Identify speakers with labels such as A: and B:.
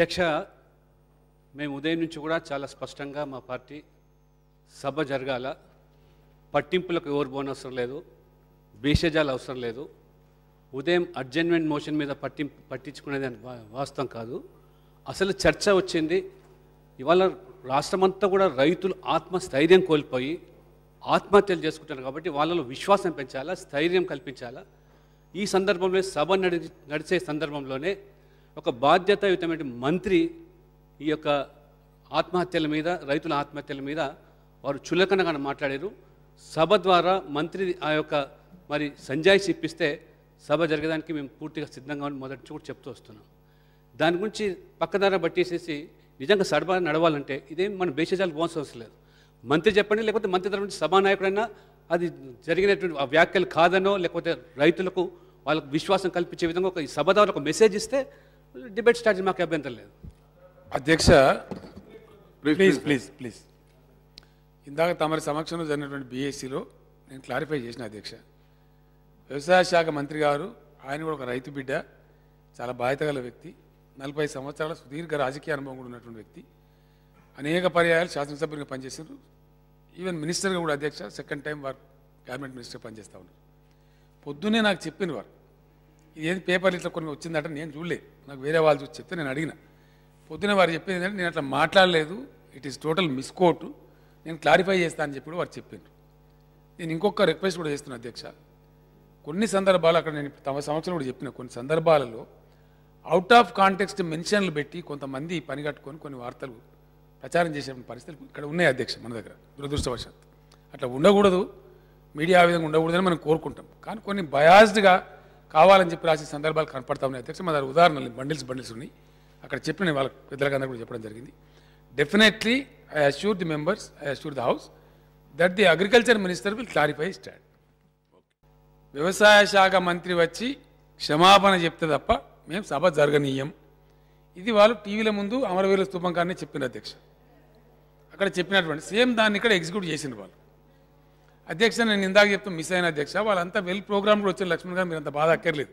A: అధ్యక్ష, మేము ఉదయం నుంచి కూడా చాలా స్పష్టంగా మా పార్టీ సభ జరగాల, పట్టింపులకు ఎవరు పోనవసరం లేదు, భేషజాలు అవసరం లేదు, ఉదయం అడ్జర్న్మెంట్ మోషన్ మీద పట్టించుకునేది అని వాస్తవం కాదు. అసలు చర్చ వచ్చింది. ఇవాళ రాష్ట్రమంతా కూడా రైతులు ఆత్మస్థైర్యం కోల్పోయి ఆత్మహత్యలు చేసుకుంటారు కాబట్టి వాళ్ళలో విశ్వాసం పెంచాలా, స్థైర్యం కల్పించాలా. ఈ సందర్భంలో సభ నడిచే సందర్భంలోనే ఒక బాధ్యతాయుతమైన మంత్రి ఈ యొక్క ఆత్మహత్యల మీద, రైతుల ఆత్మహత్యల మీద వారు చులకనగా మాట్లాడారు. సభ ద్వారా మంత్రి ఆ యొక్క మరి సంజాయిషి ఇప్పిస్తే సభ జరగడానికి మేము పూర్తిగా సిద్ధంగా మొదటి నుంచి కూడా చెప్తూ వస్తున్నాం. దాని గురించి పక్కదార పట్టేసేసి నిజంగా సభ నడవాలంటే ఇదేం మన భేషజాలు పోవాల్సిన అవసరం లేదు. మంత్రి చెప్పండి, లేకపోతే మంత్రి తరఫు నుంచి సభానాయకుడైనా అది జరిగినటువంటి ఆ వ్యాఖ్యలు కాదనో, లేకపోతే రైతులకు వాళ్ళకు విశ్వాసం కల్పించే విధంగా ఒక సభ ద్వారా ఒక మెసేజ్ ఇస్తే డిబేట్ స్టార్ట్ చేసి మాకు అభ్యంతరం లేదు.
B: అధ్యక్ష, ప్లీజ్ ప్లీజ్ ప్లీజ్ ఇందాక తమరి సమక్షంలో జరిగినటువంటి బీఎస్సీలో నేను క్లారిఫై చేసిన అధ్యక్ష, వ్యవసాయ శాఖ మంత్రి గారు ఆయన కూడా ఒక రైతు బిడ్డ, చాలా బాధ్యత గల వ్యక్తి, 40 సంవత్సరాల సుదీర్ఘ రాజకీయ అనుభవం కూడా ఉన్నటువంటి వ్యక్తి, అనేక పర్యాయాలు శాసనసభ్యులుగా పనిచేశారు, ఈవెన్ మినిస్టర్గా కూడా అధ్యక్ష సెకండ్ టైం వారు క్యాబినెట్ మినిస్టర్ పనిచేస్తూ ఉన్నారు. పొద్దున్నే నాకు చెప్పిన వారు ఇది ఏది పేపర్లు ఇట్లా కొన్ని వచ్చిందట, నేను చూడలేదు, నాకు వేరే వాళ్ళు చూసి చెప్తే నేను అడిగిన. పొద్దున్న వారు చెప్పింది ఏంటంటే నేను అట్లా మాట్లాడలేదు, ఇట్ ఈస్ టోటల్ మిస్కోట్, నేను క్లారిఫై చేస్తాను అని చెప్పి వారు చెప్పారు. నేను ఇంకొక రిక్వెస్ట్ కూడా చేస్తున్నాను అధ్యక్ష, కొన్ని సందర్భాలు అక్కడ నేను తమ సంవత్సరం కూడా చెప్పిన కొన్ని సందర్భాలలో అవుట్ ఆఫ్ కాంటెక్స్ట్ మెన్షన్లు పెట్టి కొంతమంది పని కట్టుకొని కొన్ని వార్తలు ప్రచారం చేసే పరిస్థితులు ఇక్కడ ఉన్నాయి అధ్యక్ష మన దగ్గర. దురదృష్టవశాత్తు అట్లా ఉండకూడదు, మీడియా ఆ విధంగా ఉండకూడదని మనం కోరుకుంటాం. కానీ కొన్ని బయాస్డ్గా కావాలని చెప్పి రాసే సందర్భాలు కనపడతా ఉన్నాయి అధ్యక్ష. మా దగ్గర ఉదాహరణలు బండిల్స్ ఉన్నాయి, అక్కడ చెప్పిన వాళ్ళ పెద్దలకందరూ కూడా చెప్పడం జరిగింది. Definitely I assure the members, I assure the house that the agriculture minister will clarify stand. వ్యవసాయ శాఖ మంత్రి వచ్చి క్షమాపణ చెప్తే తప్ప మేము సభ జరగనీయం. ఇది వాళ్ళు టీవీల ముందు అమరవీరుల స్తూపం కానీ చెప్పిన అధ్యక్ష, అక్కడ చెప్పినటువంటి సేమ్ దాన్ని ఇక్కడ ఎగ్జిక్యూట్ చేసిన వాళ్ళు. అధ్యక్ష, నేను ఇందాక చెప్తాను మిస్ అయిన అధ్యక్ష, వాళ్ళంతా వెల్ ప్రోగ్రామ్ కూడా వచ్చిన లక్ష్మణ్ గారు, మీరు అంత బాధ అక్కర్లేదు.